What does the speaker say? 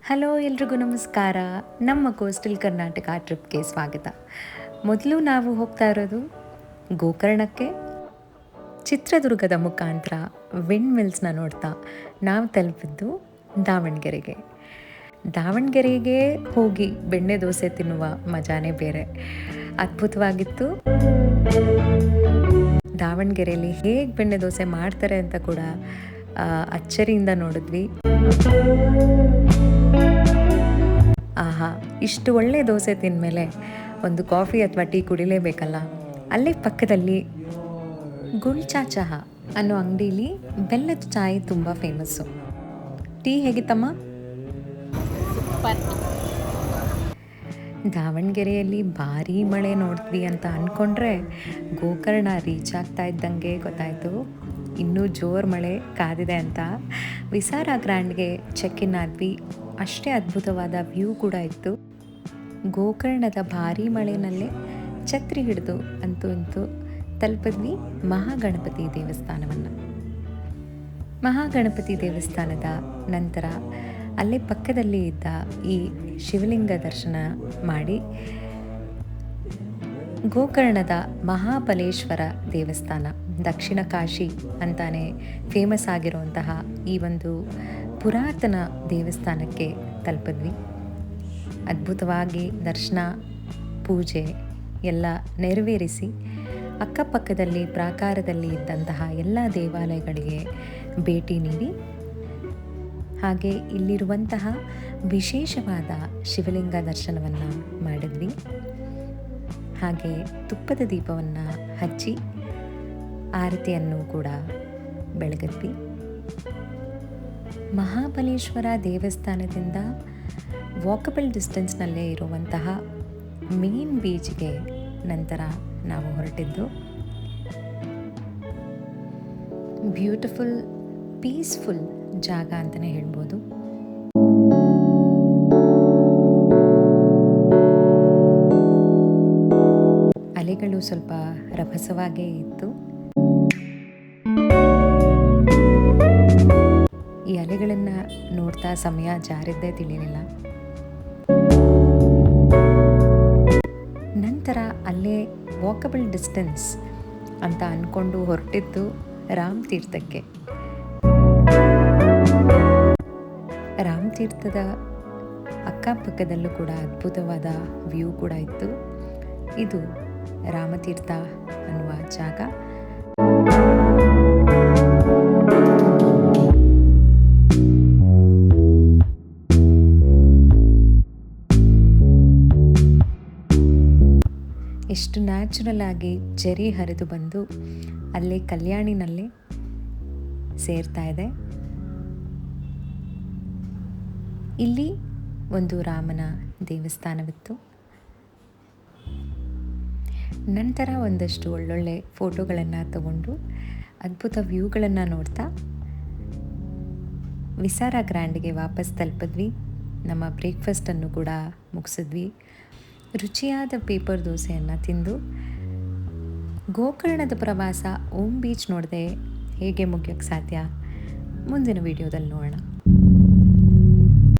Hello ಎಲ್ರಿಗೂ ನಮಸ್ಕಾರ. ನಮ್ಮ ಕೋಸ್ಟಲ್ ಕರ್ನಾಟಕ ಟ್ರಿಪ್ಗೆ ಸ್ವಾಗತ. ಮೊದಲು ನಾವು ಹೋಗ್ತಾ ಇರೋದು ಗೋಕರ್ಣಕ್ಕೆ. ಚಿತ್ರದುರ್ಗದ ಮುಖಾಂತರ ವಿಂಡ್ ಮಿಲ್ಸ್ನ ನೋಡ್ತಾ ನಾವು ತಲುಪಿದ್ದು ದಾವಣಗೆರೆಗೆ. ದಾವಣಗೆರೆಗೆ ಹೋಗಿ ಬೆಣ್ಣೆ ದೋಸೆ ತಿನ್ನುವ ಮಜಾನೇ ಬೇರೆ. ಅದ್ಭುತವಾಗಿತ್ತು. ದಾವಣಗೆರೆಯಲ್ಲಿ ಹೇಗೆ ಬೆಣ್ಣೆ ದೋಸೆ ಮಾಡ್ತಾರೆ ಅಂತ ಕೂಡ ಅಚ್ಚರಿಯಿಂದ ನೋಡಿದ್ವಿ. ಆಹಾ, ಇಷ್ಟು ಒಳ್ಳೆ ದೋಸೆ ತಿಂದಮೇಲೆ ಒಂದು ಕಾಫಿ ಅಥವಾ ಟೀ ಕುಡಿಲೇಬೇಕಲ್ಲ. ಅಲ್ಲೇ ಪಕ್ಕದಲ್ಲಿ ಗುಲ್ಚಾ ಚಹಾ ಅನ್ನೋ ಅಂಗಡೀಲಿ ಬೆಲ್ಲದ ಚಾಯ್ ತುಂಬ ಫೇಮಸ್ಸು. ಟೀ ಹೇಗಿತ್ತಮ್ಮ? ದಾವಣಗೆರೆಯಲ್ಲಿ ಭಾರೀ ಮಳೆ ನೋಡಿದ್ವಿ ಅಂತ ಅಂದ್ಕೊಂಡ್ರೆ ಗೋಕರ್ಣ ರೀಚ್ ಆಗ್ತಾ ಇದ್ದಂಗೆ ಗೊತ್ತಾಯಿತು ಇನ್ನೂ ಜೋರು ಮಳೆ ಕಾದಿದೆ ಅಂತ. ವಿಸಾರ ಗ್ರ್ಯಾಂಡ್ಗೆ ಚೆಕ್ ಇನ್ ಆದ್ವಿ. ಅಷ್ಟೇ ಅದ್ಭುತವಾದ ವ್ಯೂ ಕೂಡ ಇತ್ತು. ಗೋಕರ್ಣದ ಭಾರೀ ಮಳೆನಲ್ಲೇ ಛತ್ರಿ ಹಿಡಿದು ಅಂತೂ ತಲುಪಿದ್ವಿ ಮಹಾಗಣಪತಿ ದೇವಸ್ಥಾನವನ್ನು. ಮಹಾಗಣಪತಿ ದೇವಸ್ಥಾನದ ನಂತರ ಅಲ್ಲೇ ಪಕ್ಕದಲ್ಲಿ ಇದ್ದ ಈ ಶಿವಲಿಂಗ ದರ್ಶನ ಮಾಡಿ ಗೋಕರ್ಣದ ಮಹಾಬಲೇಶ್ವರ ದೇವಸ್ಥಾನ, ದಕ್ಷಿಣ ಕಾಶಿ ಅಂತಾನೆ ಫೇಮಸ್ ಆಗಿರುವಂತಹ ಈ ಒಂದು ಪುರಾತನ ದೇವಸ್ಥಾನಕ್ಕೆ ತಲುಪಿದ್ವಿ. ಅದ್ಭುತವಾಗಿ ದರ್ಶನ, ಪೂಜೆ ಎಲ್ಲ ನೆರವೇರಿಸಿ ಅಕ್ಕಪಕ್ಕದಲ್ಲಿ ಪ್ರಾಕಾರದಲ್ಲಿ ಇದ್ದಂತಹ ಎಲ್ಲ ದೇವಾಲಯಗಳಿಗೆ ಭೇಟಿ ನೀಡಿ ಹಾಗೆ ಇಲ್ಲಿರುವಂತಹ ವಿಶೇಷವಾದ ಶಿವಲಿಂಗ ದರ್ಶನವನ್ನು ಮಾಡಿದ್ವಿ. ಹಾಗೆ ತುಪ್ಪದ ದೀಪವನ್ನು ಹಚ್ಚಿ ಆರತಿಯನ್ನು ಕೂಡ ಬೆಳಗಿದ್ವಿ. ಮಹಾಬಲೇಶ್ವರ ದೇವಸ್ಥಾನದಿಂದ ವಾಕಬಲ್ ಡಿಸ್ಟೆನ್ಸ್ನಲ್ಲೇ ಇರುವಂತಹ ಮೇನ್ ಬೀಚ್ಗೆ ನಂತರ ನಾವು ಹೊರಟಿದ್ದು. ಬ್ಯೂಟಿಫುಲ್, ಪೀಸ್ಫುಲ್ ಜಾಗ ಅಂತಲೇ ಹೇಳ್ಬೋದು. ಅಲೆಗಳು ಸ್ವಲ್ಪ ರಭಸವಾಗೇ ಇತ್ತು. ಈ ಅಲೆಗಳನ್ನು ನೋಡ್ತಾ ಸಮಯ ಜಾರಿದ್ದೇ ತಿಳಿಲಿಲ್ಲ. ನಂತರ ಅಲ್ಲೇ ವಾಕಬಲ್ ಡಿಸ್ಟೆನ್ಸ್ ಅಂತ ಅಂದ್ಕೊಂಡು ಹೊರಟಿದ್ದು ರಾಮ್ ತೀರ್ಥಕ್ಕೆ. ರಾಮ್ ತೀರ್ಥದ ಅಕ್ಕಪಕ್ಕದಲ್ಲೂ ಕೂಡ ಅದ್ಭುತವಾದ ವ್ಯೂ ಕೂಡ ಇತ್ತು. ಇದು ರಾಮತೀರ್ಥ ಅನ್ನುವ ಜಾಗ. ಎಷ್ಟು ನ್ಯಾಚುರಲ್ ಆಗಿ ಜರಿ ಹರಿದು ಬಂದು ಅಲ್ಲೇ ಕಲ್ಯಾಣಿನಲ್ಲೇ ಸೇರ್ತಾ ಇದೆ. ಇಲ್ಲಿ ಒಂದು ರಾಮನ ದೇವಸ್ಥಾನವಿತ್ತು. ನಂತರ ಒಂದಷ್ಟು ಒಳ್ಳೊಳ್ಳೆ ಫೋಟೋಗಳನ್ನು ತಗೊಂಡು ಅದ್ಭುತ ವ್ಯೂಗಳನ್ನು ನೋಡ್ತಾ ವಿಸಾರ ಗ್ರ್ಯಾಂಡ್ಗೆ ವಾಪಸ್ ತಲುಪಿದ್ವಿ. ನಮ್ಮ ಬ್ರೇಕ್ಫಾಸ್ಟನ್ನು ಕೂಡ ಮುಗಿಸಿದ್ವಿ. ರುಚಿಯಾದ ಪೇಪರ್ ದೋಸೆಯನ್ನು ತಿಂದು ಗೋಕರ್ಣದ ಪ್ರವಾಸ ಓಮ್ ಬೀಚ್ ನೋಡದೆ ಹೇಗೆ ಮುಗಿಯೋಕ್ಕೆ ಸಾಧ್ಯ? ಮುಂದಿನ ವಿಡಿಯೋದಲ್ಲಿ ನೋಡೋಣ.